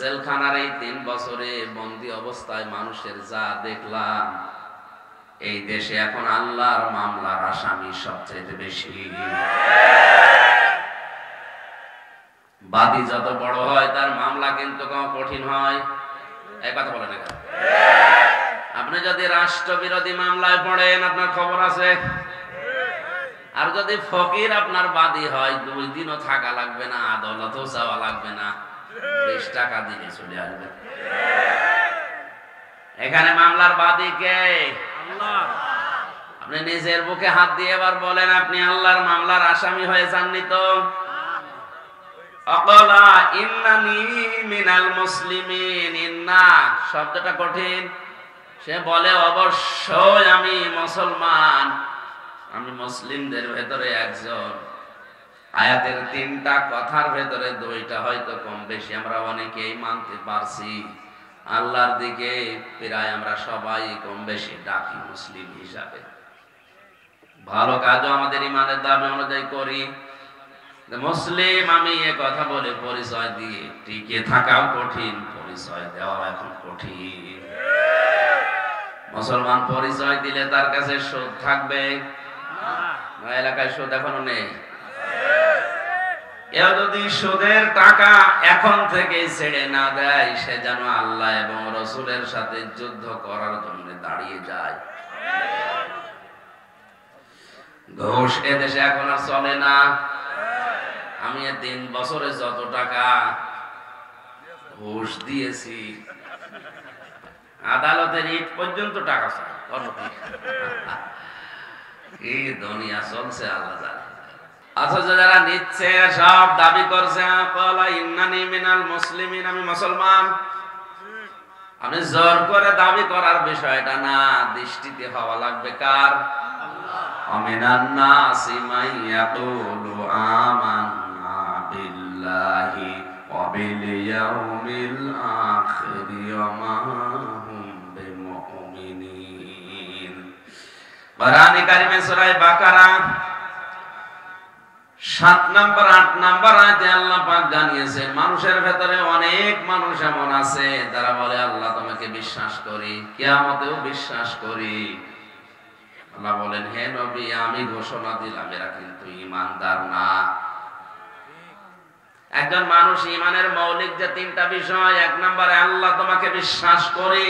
জেলখানার এই 3 বছরে বন্দী অবস্থায় মানুষের যা দেখলাম, এই দেশে এখন আল্লাহর মামলার আসামি সবচেয়ে বেশি। বাদী যত বড় হয় তার মামলা কিন্তু কম কঠিন হয়। এই কথা বলে না? আপনি যদি রাষ্ট্রবিরোধী মামলায় পড়েন আপনার খবর আছে, আর যদি ফকির আপনার বাদী হয় 2 দিনও থাকা লাগবে না, আদালতেও যাওয়া লাগবে না, 20 টাকা দিলে চলে আসবে। এখানে মামলার বাদী কে? আল্লাহ। আপনি নিজের বুকে হাত দিয়ে এবার বলেন, আপনি আল্লাহর মামলার আসামি হয়ে যাননি তো? আকালা ইন্নানি মিনাল মুসলিমিন। ইন্না শব্দটা কঠিন। সে বলে অবশ্যই আমি মুসলমান, আমি মুসলিমদের ভেতরে একজন। আয়াতের 3টা কথার ভেতরে 2টা হয়তো কম বেশি আমরা অনেকেই মানতে পারছি। আল্লাহর দিকে প্রায় আমরা সবাই কম বেশি ডাকি মুসলিম হিসাবে। ভালো কাজও আমাদের ইমানের দাবি অনুযায়ী করি। মুসলিম আমি এ কথা বলে পরিচয় দিয়ে টিকে থাকাও কঠিন, পরিচয় দেওয়া এখন কঠিন। মুসলমান পরিচয় দিলে তার কাছে সুদ থাকবে না? এলাকায় সুদ এখনো নেই। এও যদি সুদের টাকা এখন থেকে ছেড়ে না দেয়, সে যেন আল্লাহ এবং রসুলের সাথে যুদ্ধ করার জন্য দাঁড়িয়ে যায়। ঘুষ এদেশে এখন আর চলে না। আমি 3 বছরে যত টাকা ঘুষ দিয়েছি, আদালতের ইট পর্যন্ত টাকা চাই। কি দুনিয়া চলছে আল্লাহ জানে। অথচ যারা নিচ্ছে সব দাবি করছে ইন্নানি মিনাল মুসলিমিন, আমি মুসলমান। আমি জোর করে দাবি করার বিষয়টা না, দৃষ্টিতে হওয়া লাগবে কার? আমিনান নাসি মান ইয়াকুলু আমান্না বিল্লাহি ওয়া বিল ইয়াউমিল আখির ওয়া মা হুম বিমুমিনিন। কোরআন কারীমে সূরা বাকারা 7 নম্বর 8 নম্বর আয়াতে আল্লাহ পাক জানিয়েছেন, মানুষের ভেতরে অনেক মানুষ এমন আছে যারা বলে আল্লাহ তোমাকে বিশ্বাস করি, কিয়ামতেও বিশ্বাস করি। আল্লাহ বলেন, হে নবী আমি ঘোষণা দিলাম এরা কিন্তু ঈমানদার না। একজন মানুষ ঈমানের মৌলিক যে 3টা বিষয়, 1 নম্বরে আল্লাহ তোমাকে বিশ্বাস করি,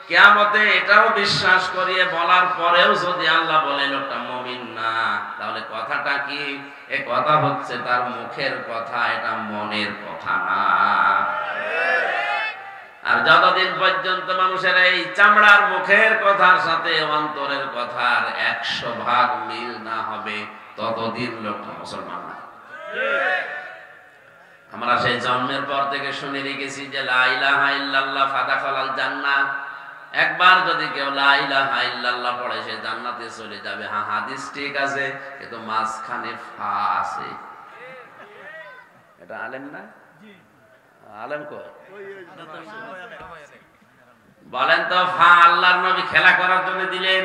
কিয়ামতে এটাও বিশ্বাস করিয়ে বলার পরেও যদি আল্লাহ বলে লোকটা মুমিন না, তাহলে কথাটা কি? এ কথা হচ্ছে তার মুখের কথা, এটা মনের কথা না। আর যতদিন পর্যন্ত মানুষের এই চামড়ার মুখের কথার সাথে অন্তরের কথার 100 ভাগ মিল না হবে, ততদিন লোকটা মুসলমান না। আমরা সেই জন্মের পর থেকে শুনে রেখেছি যে লা ইলাহা ইল্লাল্লাহ ফাদাখালাল জান্নাহ। একবার যদি কেউ লা ইলাহা ইল্লাল্লাহ পড়ে সে জান্নাতে চলে যাবে। হ্যাঁ, হাদিস ঠিক আছে, কিন্তু মাঝখানে ফা আছে। এটা আলেম না? আলেম কো বলেন তো, ফা আল্লাহর নবী খেলা করার জন্য দিলেন?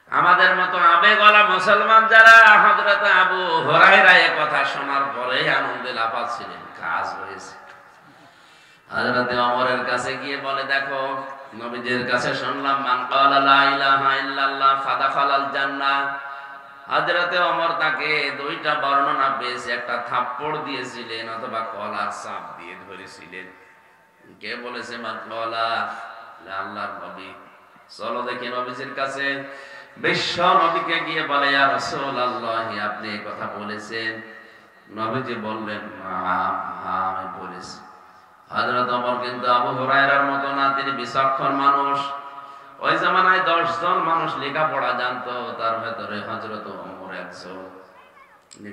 আমাদের মতো আবেগওয়ালা মুসলমান যারা, হযরত আবু হুরায়রা এই কথা শোনার পরে আনন্দে লাফাচ্ছিলেন, কাজ হয়েছে। হযরত ওমরের কাছে গিয়ে বলে, দেখো নবীজির কাছে শুনলাম মান ক্বালা লা ইলাহা ইল্লাল্লাহ ফাদাখালাল জান্নাহ। হযরত ওমর তাকে 2টা বর্ণনা পেয়েছে, একটা থাপ্পড় দিয়েছিলেন অথবা কলার চাপ দিয়ে ধরেছিলেন। কে বলেছে মান ক্বালা? আল্লাহর নবী। চলো দেখি নবীজির কাছে। বিশ্ব নবীকে গিয়ে বলে, ইয়া রাসূলুল্লাহ আপনি এই কথা বলেছেন? নবীজি বললেন, হ্যাঁ আমি বলেছি। হযরত ওমর কিন্তু আবু হুরায়রার মতো না, তিনি বিচক্ষণ মানুষ। ওই জামানায় 10 জন মানুষ লেখাপড়া জানতো, তার ভেতরে হযরত ওমর একজন।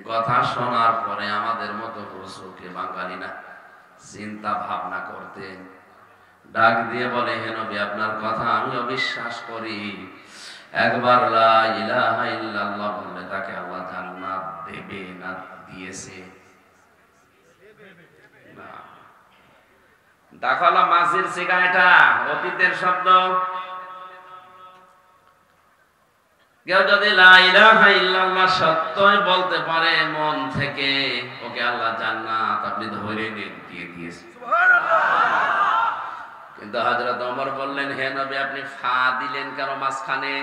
কথা শোনার পরে আমাদের মতো রসুলকে বাঙালি না, চিন্তা ভাবনা করতেন। ডাক দিয়ে বলে, হে নবী আপনার কথা আমিও বিশ্বাস করি। একবার লা ইলাহা ইল্লাল্লাহ বললে তাকে আল্লাহ জান্নাত দেবে না দিয়েছে? না। দাখালা মাসির সিগা, এটা অতীতের শব্দ। কেউ যদি লা ইলাহা ইল্লাল্লাহ সত্যই বলতে পারে মন থেকে, ওকে আল্লাহ জান্নাত আপনি ধরে নিন দিয়ে দিয়েছে। কিন্তু হযরত ওমর বললেন, হে নবী আপনি ফা দিলেন কেন মাঝখানে?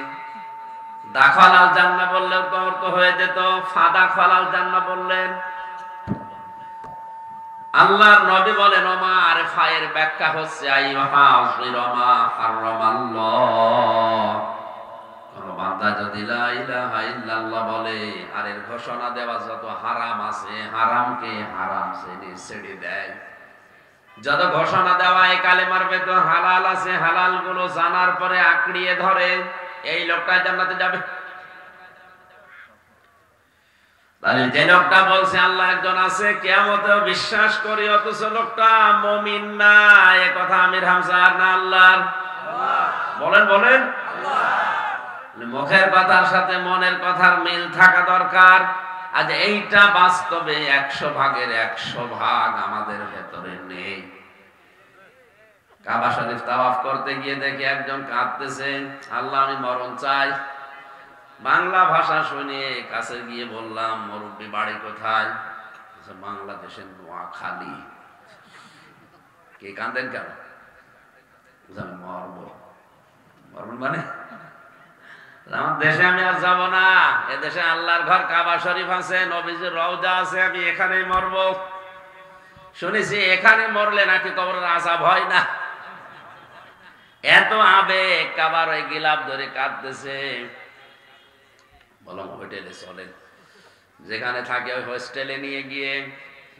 দাখালাল জান্নাহ বললেও তো অর্থ হয়ে যেত, ফা দাখালাল জান্নাহ বললেন। আল্লাহর নবী বলেন ওমা আরে ফায়ের ব্যাখ্যা হচ্ছে আইহা যিরামা হারামাল্লাহ। কোন বান্দা যদি লা ইলাহা ইল্লাল্লাহ বলে আর এর ঘোষণা দেওয়া যত হারাম আছে হারামকে হারাম ছেড়ে দেয়, যত ঘোষণা দেওয়া এই কালেমার ভেতর হালাল আছে হালাল গুলো জানার পরে আঁকড়িয়ে ধরে, এই লোকটা জান্নাতে যাবে। তাহলে যে লোকটা বলছে আল্লাহ একজন আছে কিয়ামতেও বিশ্বাস করি অথচ লোকটা মুমিন না, এই কথা আমির হামজার না আল্লাহর? বলেন বলেন মুখের কথার সাথে মনের কথার মিল থাকা দরকার। আজ এইটা বাস্তবে 100 ভাগের 100 ভাগ আমাদের ভেতরে নেই। কাবা শরীফ তাওয়াফ করতে গিয়ে দেখি একজন কাঁদতেছে, আল্লাহ আমি মরণ চাই। বাংলা ভাষা শুনে কাছে গিয়ে বললাম, মুরব্বি বাড়ি কোথায়? বাংলাদেশের নোয়াখালী। কে কাঁদেন কেন? আমি মরবো। মরবেন মানে আমার দেশে আমি আর যাব না, এদেশে আল্লাহর ঘর কাবা শরীফ আছে, নবীজির রওজা আছে, আমি এখানেই মরবো। শুনেছি এখানে মরলে নাকি কবরের আযাব হয় না। এত আবেগ, কাবার ওই গিলাপ ধরে কাঁদতেছে। বললাম হোটেলে চলেন, যেখানে থাকে ওই হোস্টেলে নিয়ে গিয়ে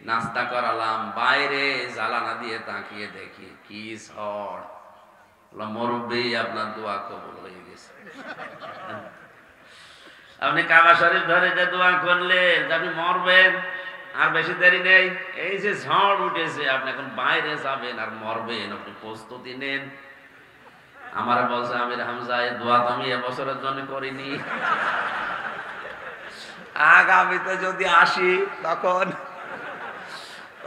নাস্তা করালাম। বাইরে জ্বালানা দিয়ে তাকিয়ে দেখি কি ঝড়। বললাম মুরব্বি আপনার দোয়া কবুল হয়ে গেছে। আপনি কাবা শরীফ ধরে যে দোয়া করলেন যে আপনি মরবেন, আর বেশি দেরি নেই, এই যে ঝড় উঠেছে আপনি এখন বাইরে যাবেন আর মরবেন, আপনি প্রস্তুতি নেন। আমার বলছে আমির হামজা এই দোয়া তো আমি এবছরের জন্য করিনি, আগামীতে যদি আসি তখন।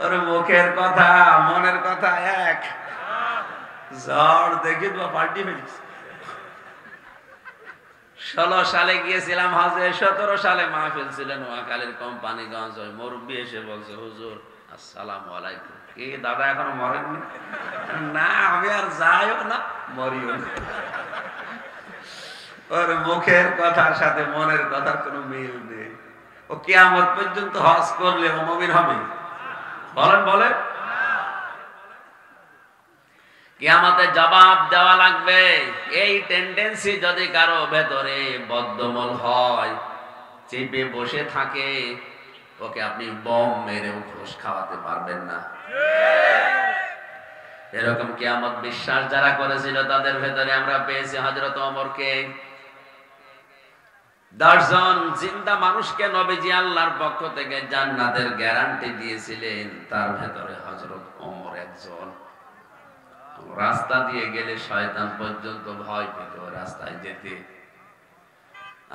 ওর মুখের কথা মনের কথা এক, ঝড় দেখি তো পাল্টি ফেলিস। 16 সালে গিয়েছিলাম হজে, 17 সালে মাহফিল ছিলেন নোয়াখালীর কোম্পানিগঞ্জ। ওই মুরব্বী এসে বলছে হুজুর আসসালামু আলাইকুম। কি দাদা এখনো মরেননি? না আমি আর যাইও না মরিও না। ওর মুখের কথার সাথে মনের কথার কোনো মিল নেই। ও কিয়ামত পর্যন্ত হজ করলে ও মুমিন হবে? বলেন বলেন কিয়ামতে জবাব দেওয়া লাগবে। এই টেন্ডেন্সি যদি কারো ভেতরে বদ্ধমূল হয়, চেপে বসে থাকে, ওকে আপনি বম মেরেও ঘুষ খাওয়াতে পারবেন না। এরকম কিয়ামত বিশ্বাস যারা করেছিল তাদের ভেতরে আমরা পেয়েছি হযরত ওমরকে। 10 জন জিন্দা মানুষকে নবীজি আল্লাহর পক্ষ থেকে জান্নাতের গ্যারান্টি দিয়েছিলেন, তার ভেতরে হযরত ওমর একজন। রাস্তা দিয়ে গেলে শয়তান পর্যন্ত ভয় পেত রাস্তায় যেতে।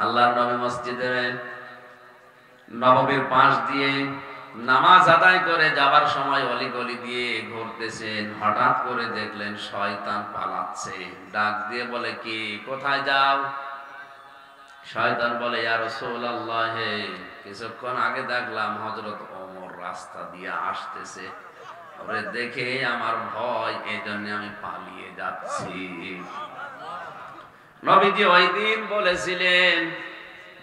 আল্লাহর নবী মসজিদে নববীর পাশ দিয়ে নামাজ আদায় করে যাবার সময় অলিগলি দিয়ে ঘুরতেছেন, হঠাৎ করে দেখলেন শয়তান পালাচ্ছে। ডাক দিয়ে বলে কি কোথায় যাও? শয়তান বলে ইয়া রাসূলুল্লাহ, কিছুক্ষণ আগে দেখলাম হযরত ওমর রাস্তা দিয়ে আসতেছে, ওরে দেখে আমার ভয়, এজন্য আমি পালিয়ে যাচ্ছি। নবীজি ওই দিন বলেছিলেন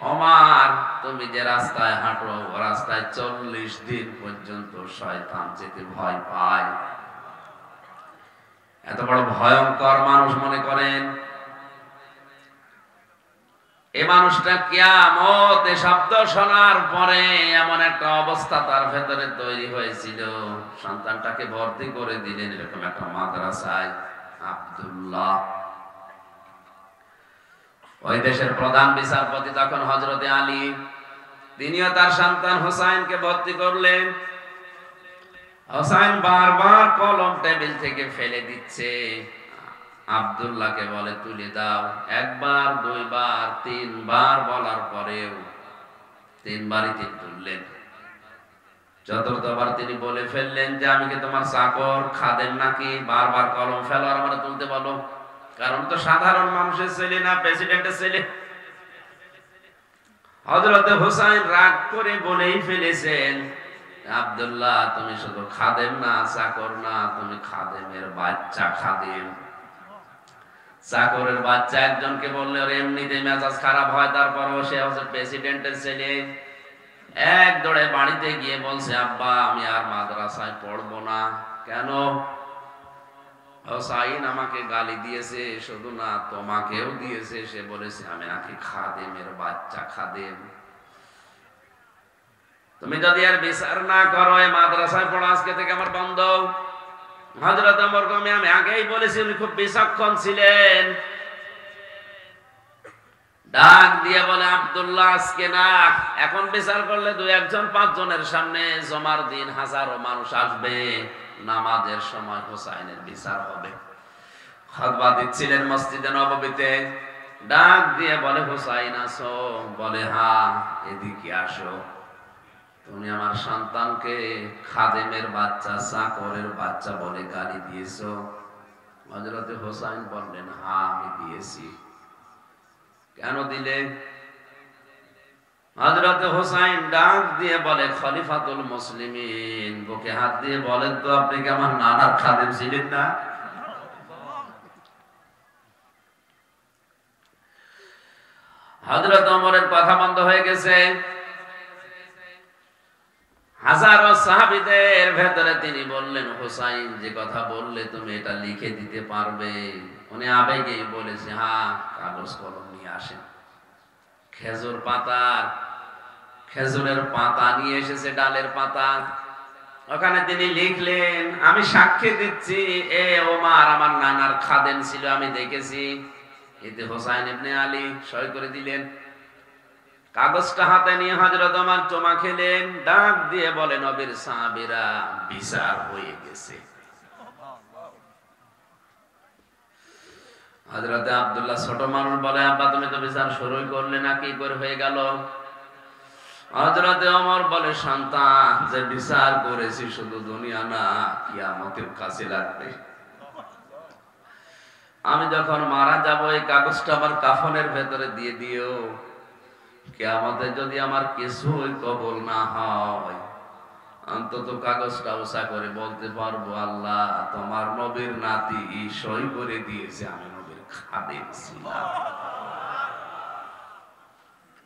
ওমর তুমি যে রাস্তায় হাঁটো ও রাস্তায় 40 দিন পর্যন্ত শয়তান যেতে ভয় পায়। এত বড় ভয়ঙ্কর মানুষ মনে করেন এই মানুষটা কিয়ামত এ শব্দ শোনার পরে এমন একটা অবস্থা তার ভেতরে তৈরি হয়েছিল, সন্তানটাকে ভর্তি করে দিলেন এরকম একটা মাদ্রাসায়। আব্দুল্লাহ ওই দেশের প্রধান বিচারপতি তখন হযরতে আলী, তিনিও তার সন্তান হোসাইনকে ভর্তি করলেন। হোসাইন বারবার কলম টেবিল থেকে ফেলে দিচ্ছে, আব্দুল্লাহকে বলে তুলে দাও। একবার, দুইবার, 3 বার বলার পরেও 3 বারই তিনি তুললেন। চতুর্থবার তিনি বলে ফেললেন যে আমি কি তোমার চাকর খাদেম নাকি, বারবার কলম ফেলো আর আমার তুলতে বলো? কারণ তো সাধারণ মানুষের ছেলে না, প্রেসিডেন্টের ছেলে। হযরতে হুসাইন রাগ করে বলেই ফেলেছেন, আব্দুল্লাহ তুমি শুধু খাদেম না, চাকর না, তুমি খাদেমের বাচ্চা। খাদেম চাকরের বাচ্চা একজনকে বললে ওর এমনিতে মেজাজ খারাপ হয়, তারপরও সে হচ্ছে প্রেসিডেন্টের ছেলে। এক দৌড়ে বাড়িতে গিয়ে বলছে, আব্বা আমি আর মাদ্রাসায় পড়বো না। কেন? হুসাইন আমাকে গালি দিয়েছে, শুধু না তোমাকেও দিয়েছে। সে বলেছে আমি নাকি খাদেমের বাচ্চা। খাদেম, তুমি যদি আর বিচার না করো এই মাদ্রাসায় পড়া আজকে থেকে আমার বন্ধ। হযরত ওমরকে আমি আগেই বলেছি উনি খুব বিচক্ষণ ছিলেন। ডাক দিয়ে বলে, আব্দুল্লাহ আজকে না, এখন বিচার করলে দুই একজন পাঁচজনের সামনে জমার দিন হাজারো মানুষ আসবে, নামাজের সময় হুসাইনের বিচার হবে। খুতবা দিচ্ছিলেন মসজিদে নববীতে। ডাক দিয়ে বলে, হুসাইন আসো? বলে হ্যাঁ, এদিকে আসো। তুমি আমার সন্তানকে খাদেমের বাচ্চা, চাকরের বাচ্চা বলে গালি দিয়েছো। হযরতে হুসাইন বললেন, হ্যাঁ আমি দিয়েছি। কেন দিলে? হযরতে হুসাইন ডাক দিয়ে বলে, খলিফাতুল মুসলিমিন, বুকে হাত দিয়ে বলেন তো আপনি কি আমার নানার খাদেম ছিলেন না? হযরত ওমরের কথা বন্ধ হয়ে গেছে। হাজারো সাহাবীদের ভেতরে তিনি বললেন, হুসাইন যে কথা বললে তুমি এটা লিখে দিতে পারবে? উনি আবেগে বলেছে, হ্যাঁ কাগজ কলম নিয়ে আসেন। খেজুরের পাতা নিয়ে এসেছে, ডালের পাতা। ওখানে তিনি লিখলেন, আমি সাক্ষী দিচ্ছি এ ওমর আমার নানার খাদেম ছিল, আমি দেখেছি। এতে হুসাইন ইবনে আলী সই করে দিলেন। কাগজটা হাতে নিয়ে হযরত ওমর চুমা খেলেন। ডাক দিয়ে বলে, নবীর সাহাবীরা, বিচার হয়ে গেছে। হযরতে আব্দুল্লাহ ছোট মানুষ বলে, আব্বা তুমি তো বিচার শুরুই করলে না, কি করে হয়ে গেল? হযরতে ওমর বলে, সন্তান, যে বিচার করেছি শুধু দুনিয়া না, কিয়ামতের কাছে লাগবে। আমি যখন মারা যাব এই কাগজটা আমার কাফনের ভেতরে দিয়ে দিও। কিয়ামতে যদি আমার কিছুই কবুল না হয়, অন্তত কাগজটা উঁচা করে বলতে পারবো, আল্লাহ তোমার নবীর নাতি সই করে দিয়েছে আমি নবীর খাদেম ছিলাম।